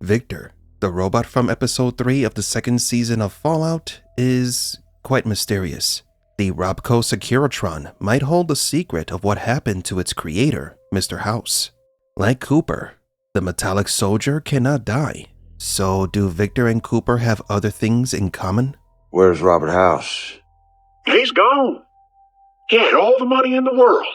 Victor, the robot from episode 3 of the second season of Fallout, is quite mysterious. The Robco Securitron might hold the secret of what happened to its creator, Mr. House. Like Cooper, the metallic soldier cannot die. So do Victor and Cooper have other things in common? Where's Robert House? He's gone. He had all the money in the world,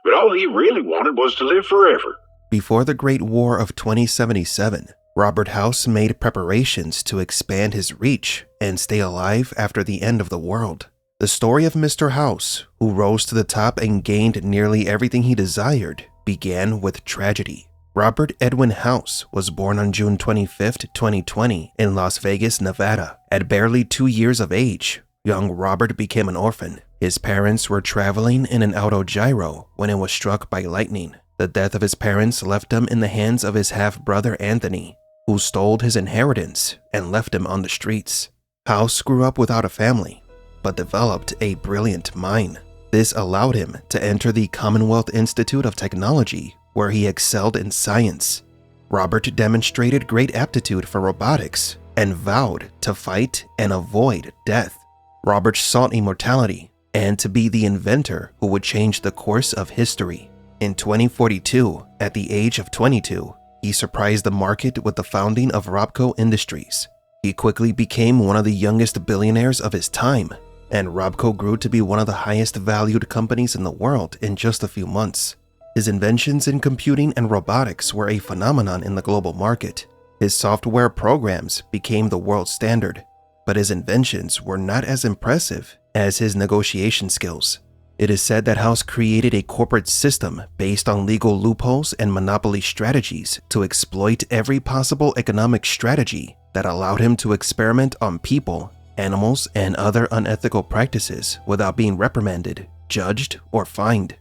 but all he really wanted was to live forever. Before the Great War of 2077, Robert House made preparations to expand his reach and stay alive after the end of the world. The story of Mr. House, who rose to the top and gained nearly everything he desired, began with tragedy. Robert Edwin House was born on June 25, 2020 in Las Vegas, Nevada. At barely 2 years of age, young Robert became an orphan. His parents were traveling in an autogyro when it was struck by lightning. The death of his parents left him in the hands of his half-brother Anthony, who stole his inheritance and left him on the streets. House grew up without a family, but developed a brilliant mind. This allowed him to enter the Commonwealth Institute of Technology, where he excelled in science. Robert demonstrated great aptitude for robotics and vowed to fight and avoid death. Robert sought immortality and to be the inventor who would change the course of history. In 2042, at the age of 22, he surprised the market with the founding of Robco Industries. He quickly became one of the youngest billionaires of his time, and Robco grew to be one of the highest valued companies in the world in just a few months. His inventions in computing and robotics were a phenomenon in the global market. His software programs became the world standard, but his inventions were not as impressive as his negotiation skills. It is said that House created a corporate system based on legal loopholes and monopoly strategies to exploit every possible economic strategy that allowed him to experiment on people, animals, and other unethical practices without being reprimanded, judged, or fined.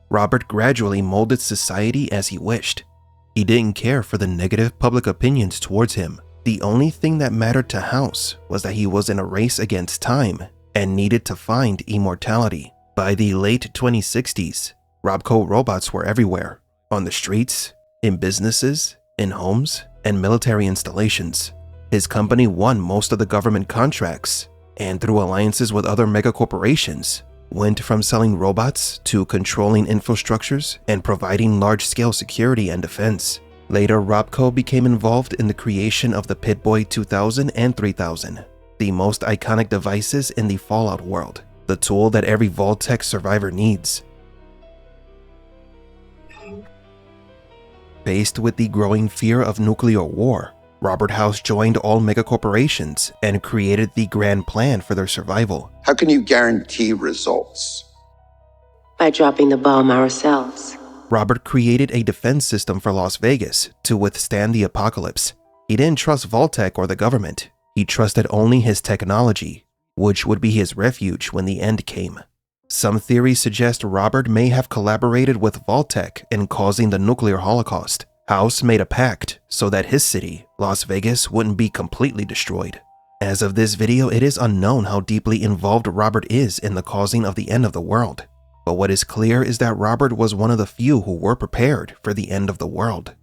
Robert gradually molded society as he wished. He didn't care for the negative public opinions towards him. The only thing that mattered to House was that he was in a race against time and needed to find immortality. By the late 2060s, Robco robots were everywhere, on the streets, in businesses, in homes, and military installations. His company won most of the government contracts, and through alliances with other megacorporations, went from selling robots to controlling infrastructures and providing large-scale security and defense. Later, Robco became involved in the creation of the Pip-Boy 2000 and 3000, the most iconic devices in the Fallout world, the tool that every Vault-Tec survivor needs. Faced with the growing fear of nuclear war, Robert House joined all megacorporations and created the grand plan for their survival. How can you guarantee results? By dropping the bomb ourselves. Robert created a defense system for Las Vegas to withstand the apocalypse. He didn't trust Vault-Tec or the government. He trusted only his technology, which would be his refuge when the end came. Some theories suggest Robert may have collaborated with Vault-Tec in causing the nuclear holocaust. House made a pact so that his city, Las Vegas, wouldn't be completely destroyed. As of this video, it is unknown how deeply involved Robert is in the causing of the end of the world. But what is clear is that Robert was one of the few who were prepared for the end of the world.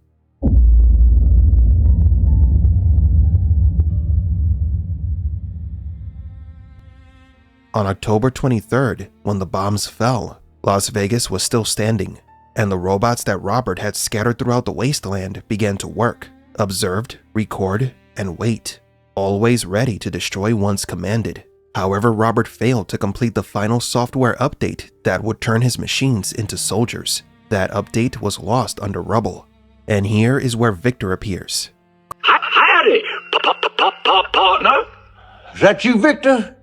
On October 23rd, when the bombs fell, Las Vegas was still standing, and the robots that Robert had scattered throughout the wasteland began to work, observed, record, and wait, always ready to destroy once commanded. However, Robert failed to complete the final software update that would turn his machines into soldiers. That update was lost under rubble. And here is where Victor appears. Howdy, partner. Is that you, Victor?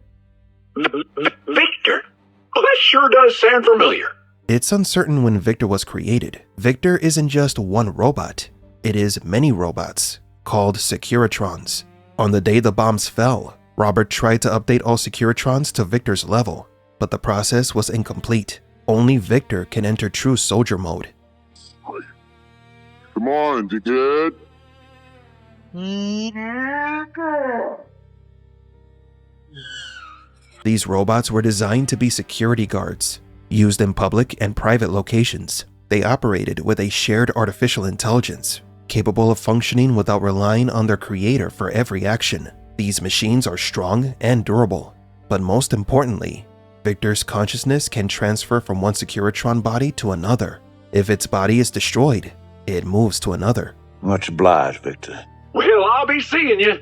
Victor? Well, that sure does sound familiar. It's uncertain when Victor was created. Victor isn't just one robot. It is many robots, called Securitrons. On the day the bombs fell, Robert tried to update all Securitrons to Victor's level, but the process was incomplete. Only Victor can enter true soldier mode. Come on, dickhead. These robots were designed to be security guards, used in public and private locations. They operated with a shared artificial intelligence, capable of functioning without relying on their creator for every action. These machines are strong and durable, but most importantly, Victor's consciousness can transfer from one Securitron body to another. If its body is destroyed, it moves to another. Much obliged, Victor. Well, I'll be seeing you.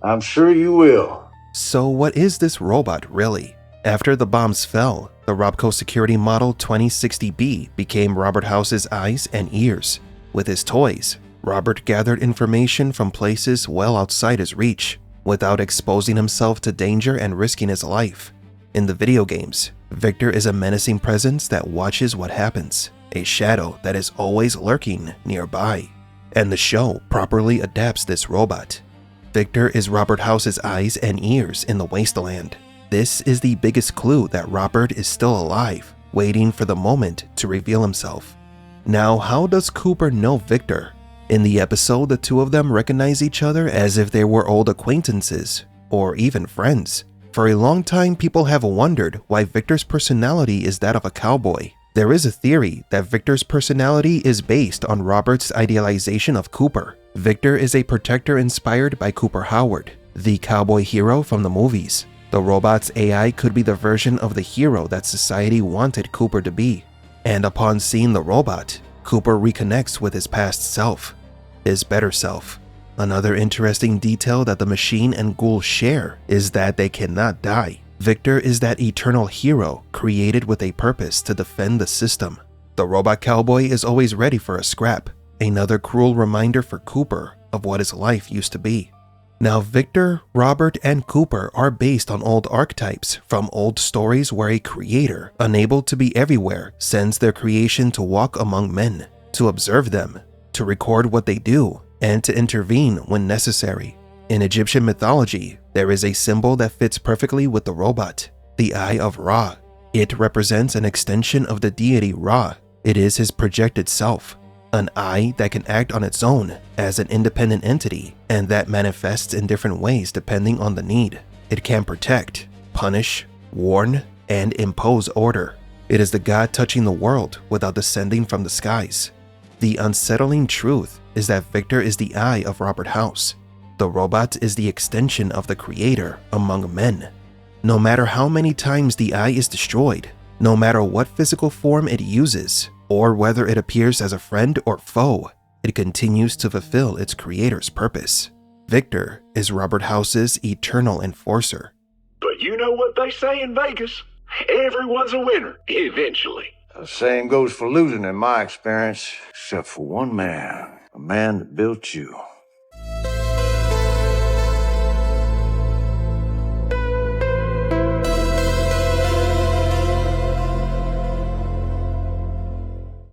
I'm sure you will. So what is this robot really? After the bombs fell, the Robco Security Model 2060B became Robert House's eyes and ears. With his toys, Robert gathered information from places well outside his reach, without exposing himself to danger and risking his life. In the video games, Victor is a menacing presence that watches what happens, a shadow that is always lurking nearby. And the show properly adapts this robot. Victor is Robert House's eyes and ears in the wasteland. This is the biggest clue that Robert is still alive, waiting for the moment to reveal himself. Now, how does Cooper know Victor? In the episode, the two of them recognize each other as if they were old acquaintances, or even friends. For a long time, people have wondered why Victor's personality is that of a cowboy. There is a theory that Victor's personality is based on Robert's idealization of Cooper. Victor is a protector inspired by Cooper Howard, the cowboy hero from the movies. The robot's AI could be the version of the hero that society wanted Cooper to be. And upon seeing the robot, Cooper reconnects with his past self, his better self. Another interesting detail that the machine and ghoul share is that they cannot die. Victor is that eternal hero created with a purpose to defend the system. The robot cowboy is always ready for a scrap, another cruel reminder for Cooper of what his life used to be. Now, Victor, Robert, and Cooper are based on old archetypes from old stories where a creator, unable to be everywhere, sends their creation to walk among men, to observe them, to record what they do, and to intervene when necessary. In Egyptian mythology, there is a symbol that fits perfectly with the robot, the Eye of Ra. It represents an extension of the deity Ra. It is his projected self, an eye that can act on its own as an independent entity and that manifests in different ways depending on the need. It can protect, punish, warn, and impose order. It is the God touching the world without descending from the skies. The unsettling truth is that Victor is the eye of Robert House. The robot is the extension of the creator among men. No matter how many times the eye is destroyed, no matter what physical form it uses, or whether it appears as a friend or foe, it continues to fulfill its creator's purpose. Victor is Robert House's eternal enforcer. But you know what they say in Vegas? Everyone's a winner, eventually. The same goes for losing in my experience, except for one man, a man that built you.